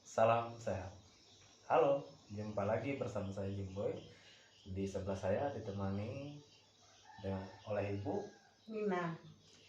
Salam sehat. Halo, jumpa lagi bersama saya Jimboy. Di sebelah saya ditemani oleh Nina.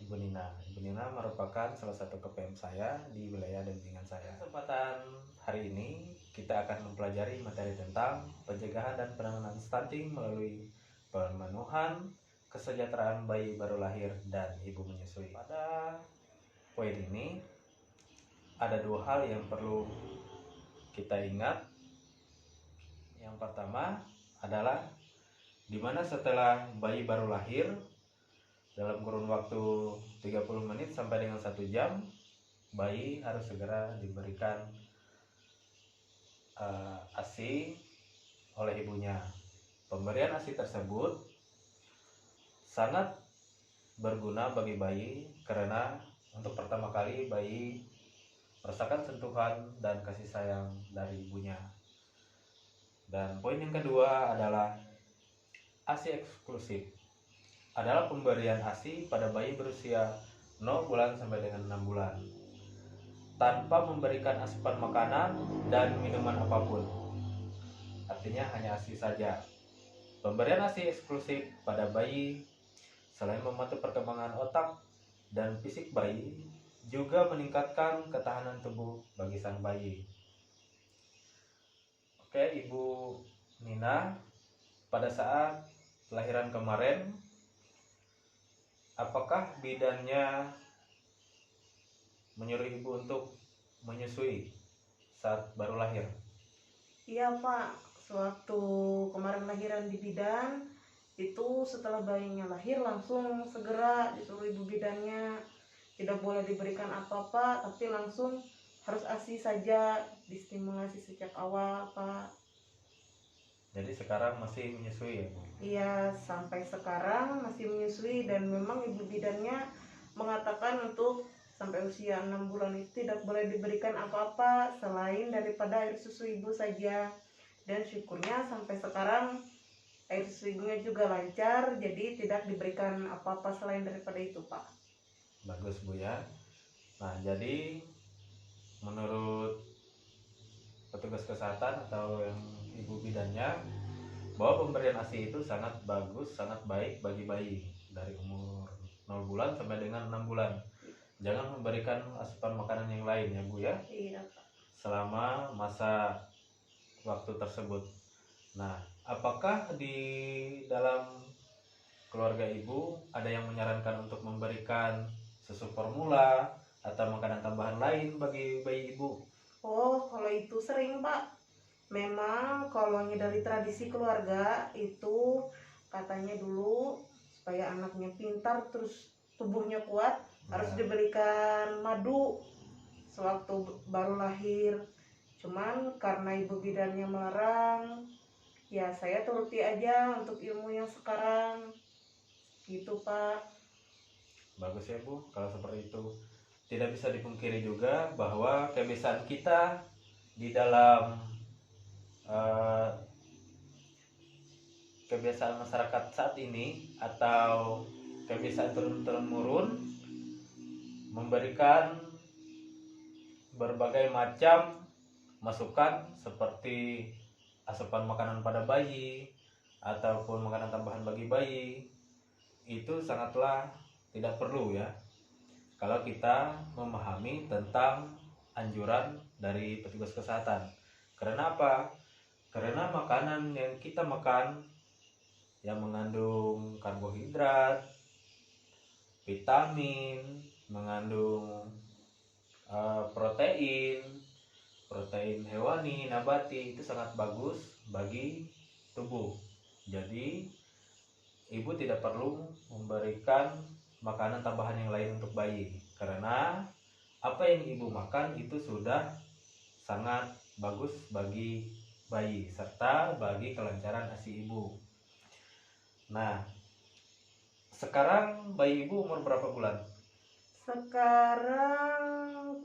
Ibu Nina. Ibu Nina merupakan salah satu KPM saya di wilayah dampingan saya. Kesempatan hari ini kita akan mempelajari materi tentang pencegahan dan penanganan stunting melalui pemenuhan kesejahteraan bayi baru lahir dan ibu menyusui. Pada poin ini ada dua hal yang perlu kita ingat. Yang pertama adalah dimana setelah bayi baru lahir dalam kurun waktu 30 menit sampai dengan 1 jam bayi harus segera diberikan ASI oleh ibunya. Pemberian ASI tersebut sangat berguna bagi bayi karena untuk pertama kali bayi merasakan sentuhan dan kasih sayang dari ibunya. Dan poin yang kedua adalah ASI eksklusif. Adalah pemberian ASI pada bayi berusia 0 bulan sampai dengan 6 bulan tanpa memberikan asupan makanan dan minuman apapun. Artinya hanya ASI saja. Pemberian ASI eksklusif pada bayi selain membantu perkembangan otak dan fisik bayi, juga meningkatkan ketahanan tubuh bagi sang bayi. Oke, Ibu Nina, pada saat kelahiran kemarin, apakah bidannya menyuruh ibu untuk menyusui saat baru lahir? Iya Pak, sewaktu kemarin lahiran di bidan, itu setelah bayinya lahir langsung segera disuruh ibu bidannya tidak boleh diberikan apa-apa, tapi langsung harus ASI saja, distimulasi sejak awal Pak. Jadi sekarang masih menyusui ya Bu? Iya, sampai sekarang masih menyusui dan memang ibu bidannya mengatakan untuk sampai usia 6 bulan itu tidak boleh diberikan apa-apa selain daripada air susu ibu saja. Dan syukurnya sampai sekarang air susu ibunya juga lancar, jadi tidak diberikan apa-apa selain daripada itu Pak. Bagus Bu ya. Nah, jadi menurut petugas kesehatan atau yang ibu bidannya, bahwa pemberian ASI itu sangat bagus, sangat baik bagi bayi dari umur 0 bulan sampai dengan 6 bulan. Jangan memberikan asupan makanan yang lain ya Bu ya, Iya Pak. selama masa waktu tersebut. Nah, apakah di dalam keluarga ibu ada yang menyarankan untuk memberikan susu formula atau makanan tambahan lain bagi bayi ibu? Oh, kalau itu sering Pak. Memang kalau dari tradisi keluarga itu katanya dulu supaya anaknya pintar terus tubuhnya kuat harus diberikan madu sewaktu baru lahir. Cuman karena ibu bidannya melarang, ya saya turuti aja untuk ilmu yang sekarang. Gitu Pak. Bagus ya Bu, kalau seperti itu. Tidak bisa dipungkiri juga bahwa kebiasaan kita di dalam kebiasaan masyarakat saat ini atau kebiasaan turun-temurun memberikan berbagai macam masukan seperti asupan makanan pada bayi ataupun makanan tambahan bagi bayi. Itu sangatlah tidak perlu ya, kalau kita memahami tentang anjuran dari petugas kesehatan. Karena apa? Karena makanan yang kita makan yang mengandung karbohidrat, vitamin, mengandung protein hewani, nabati, itu sangat bagus bagi tubuh. Jadi ibu tidak perlu memberikan makanan tambahan yang lain untuk bayi, karena apa yang ibu makan itu sudah sangat bagus bagi bayi serta bagi kelancaran ASI ibu. Nah, sekarang bayi ibu umur berapa bulan? Sekarang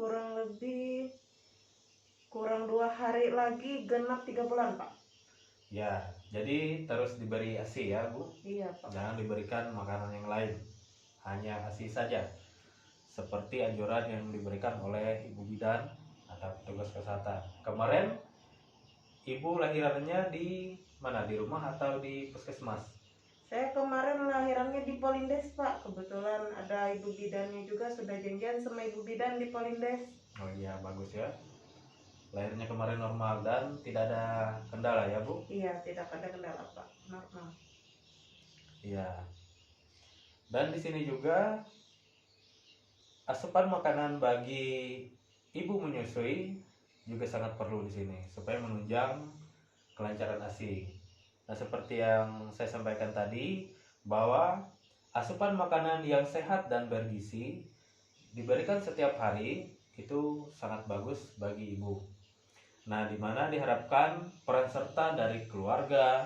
kurang 2 hari lagi genap 3 bulan Pak. Ya, jadi terus diberi ASI ya Bu. Iya Pak. Jangan diberikan makanan yang lain, hanya ASI saja, seperti anjuran yang diberikan oleh ibu bidan atau petugas kesehatan. Kemarin ibu lahirannya di mana? Di rumah atau di puskesmas? Saya kemarin lahirannya di Polindes Pak. Kebetulan ada ibu bidannya juga, sudah janjian sama ibu bidan di Polindes. Oh iya, bagus ya. Lahirnya kemarin normal dan tidak ada kendala ya Bu? Iya, tidak ada kendala Pak, normal. Iya. Dan di sini juga asupan makanan bagi ibu menyusui juga sangat perlu di sini supaya menunjang kelancaran ASI. Nah, seperti yang saya sampaikan tadi, bahwa asupan makanan yang sehat dan bergizi diberikan setiap hari itu sangat bagus bagi ibu. Nah, di mana diharapkan peran serta dari keluarga,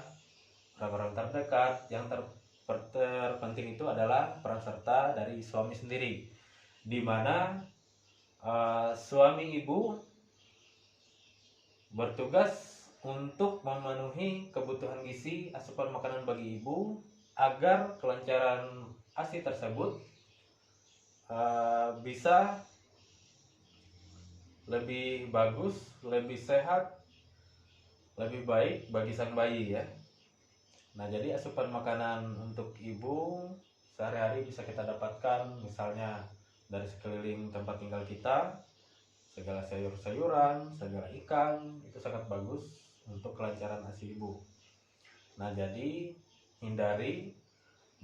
orang-orang terdekat. Yang terpenting itu adalah peran serta dari suami sendiri, di mana suami ibu bertugas untuk memenuhi kebutuhan gizi asupan makanan bagi ibu agar kelancaran ASI tersebut bisa lebih bagus, lebih sehat, lebih baik bagi sang bayi ya. Nah, jadi asupan makanan untuk ibu sehari-hari bisa kita dapatkan misalnya dari sekeliling tempat tinggal kita, segala sayur-sayuran, segala ikan, itu sangat bagus untuk kelancaran ASI ibu. Nah, jadi hindari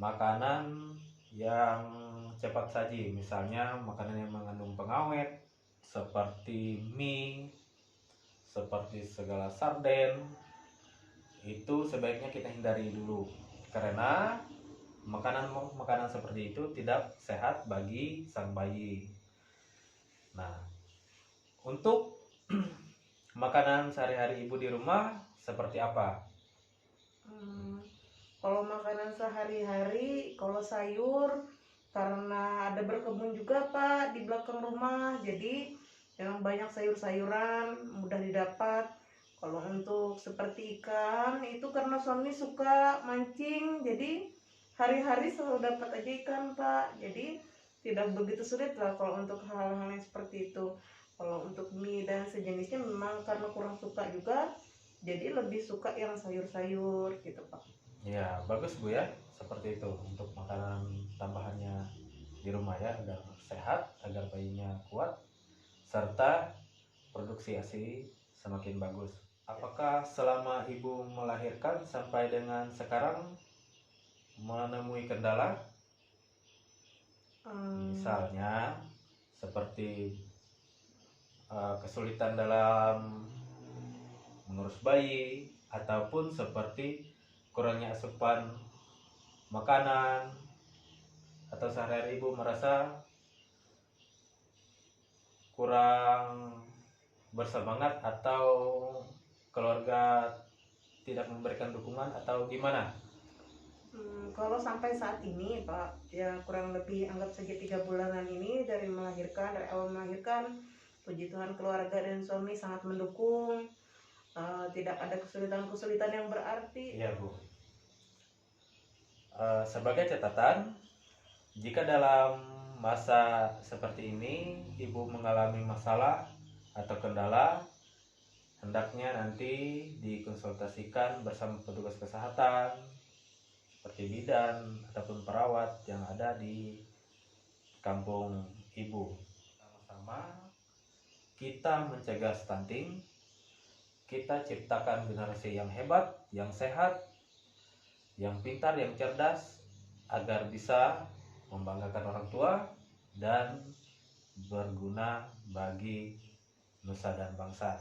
makanan yang cepat saji, misalnya makanan yang mengandung pengawet seperti mie, seperti segala sarden, itu sebaiknya kita hindari dulu karena makanan seperti itu tidak sehat bagi sang bayi. Nah, untuk makanan sehari-hari ibu di rumah seperti apa? Kalau makanan sehari-hari, kalau sayur, karena ada berkebun juga Pak di belakang rumah, jadi memang banyak sayur-sayuran mudah didapat. Kalau untuk seperti ikan itu karena suami suka mancing, jadi hari-hari selalu dapat aja ikan Pak, jadi tidak begitu sulit lah kalau untuk hal-hal yang seperti itu. Kalau untuk mie dan sejenisnya memang karena kurang suka juga, jadi lebih suka yang sayur-sayur gitu Pak. Ya, bagus Bu ya, seperti itu untuk makanan tambahannya di rumah ya, agar sehat, agar bayinya kuat, serta produksi ASI semakin bagus. Apakah selama ibu melahirkan sampai dengan sekarang menemui kendala? Misalnya seperti kesulitan dalam mengurus bayi, ataupun seperti kurangnya asupan makanan, atau sehari-hari ibu merasa kurang bersemangat atau keluarga tidak memberikan dukungan atau gimana? Kalau sampai saat ini Pak, ya kurang lebih anggap saja 3 bulanan ini dari awal melahirkan, puji Tuhan keluarga dan suami sangat mendukung. Tidak ada kesulitan-kesulitan yang berarti. Iya Bu. Sebagai catatan, jika dalam masa seperti ini ibu mengalami masalah atau kendala, hendaknya nanti dikonsultasikan bersama petugas kesehatan seperti bidan ataupun perawat yang ada di kampung ibu. Sama-sama kita mencegah stunting, kita ciptakan generasi yang hebat, yang sehat, yang pintar, yang cerdas, agar bisa membanggakan orang tua dan berguna bagi nusa dan bangsa.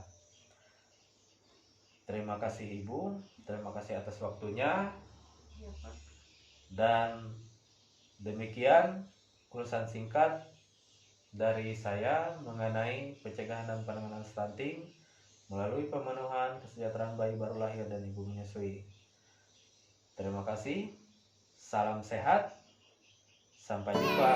Terima kasih Ibu, terima kasih atas waktunya. Ya, Pak. Dan demikian ulasan singkat dari saya mengenai pencegahan dan penanganan stunting melalui pemenuhan kesejahteraan bayi baru lahir dan ibu menyusui. Terima kasih, salam sehat, sampai jumpa.